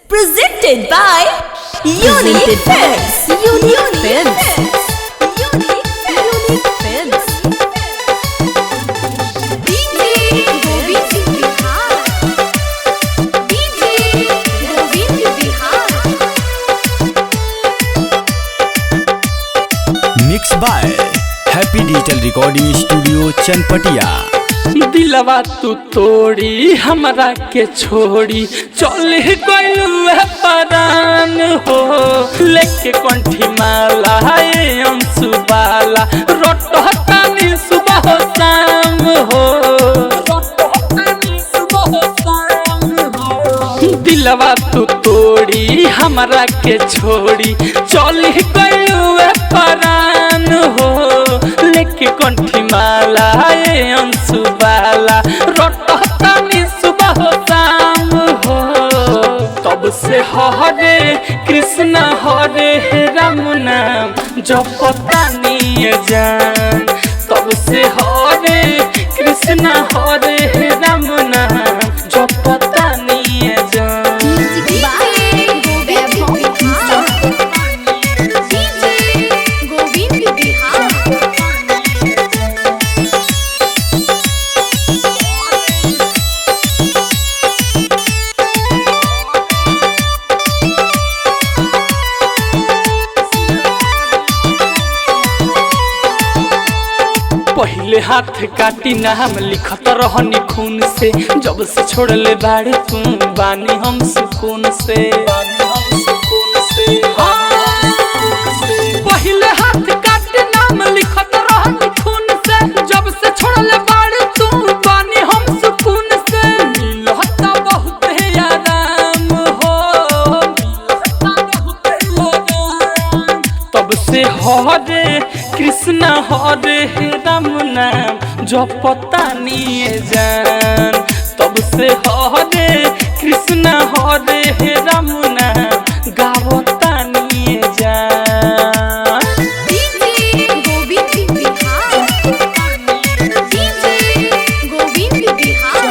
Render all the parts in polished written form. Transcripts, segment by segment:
Presented by Unique Films. Unique Films. Unique Films. DJ Govind Bihar. DJ Govind Bihar. Mix by happy digital recording studio Chanpatia. दिलवा तू तोड़ी हमरा के छोड़ी चल गइलू परान हो लेके कंठी माला अंशु बाला रोटनी सुबह शाम हो दिलवा तू तोड़ी हमरा के छोड़ी चल गइलू परान हो लेके कंठी माला अंशु बाला रोटनी सुबह शाम हो। तब से हरे कृष्ण हरे राम नाम जपतानी जान। तब से हरे कृष्ण हरे राम नाम जपतानी जान। पहले हाथ काटी नाम लिखत रहनी खून से जब से छोड़ले बाड़े तू बानी हम सुकून से। पहले हाथ काटी नाम लिखत रहनी खून से जब से छोड़ले बाड़े तू बानी हम सुकून से। मिलता बहुत है आराम हो तब से हरे कृष्ण हरे राम नाम जपतानी जान। तब से हरे कृष्ण हरे राम नाम गावतानी जान। DJ Govind Bihar. DJ Govind Bihar.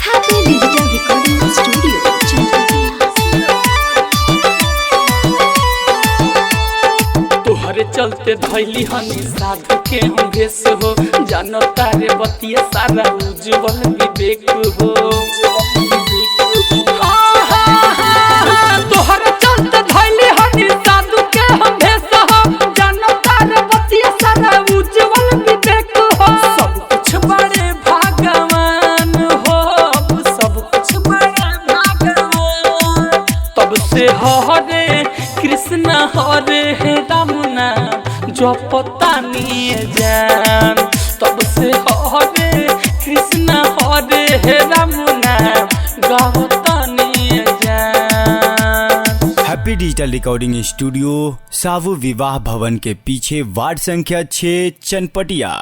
Happy Digital Recording Studio, तोहरे चलते धैली हनी साधु के हम भेष हो जानो तारे बतिया सारा उज्जवल विवेक हो। तोहरे चलते धैली हनी साधु के हम भेष हो जानो तारे बतिया सारा उज्जवल विवेक हो। सब कुछ बड़े भगवान हो सब कुछ बड़े भगवान। तब से हरे कृष्ण हरे राम नाम जपतानी जान। तब से हरे कृष्ण हरे राम नाम गावतानी जान। हैप्पी डिजिटल रिकॉर्डिंग स्टूडियो सावु विवाह भवन के पीछे वार्ड संख्या 6 चनपटिया।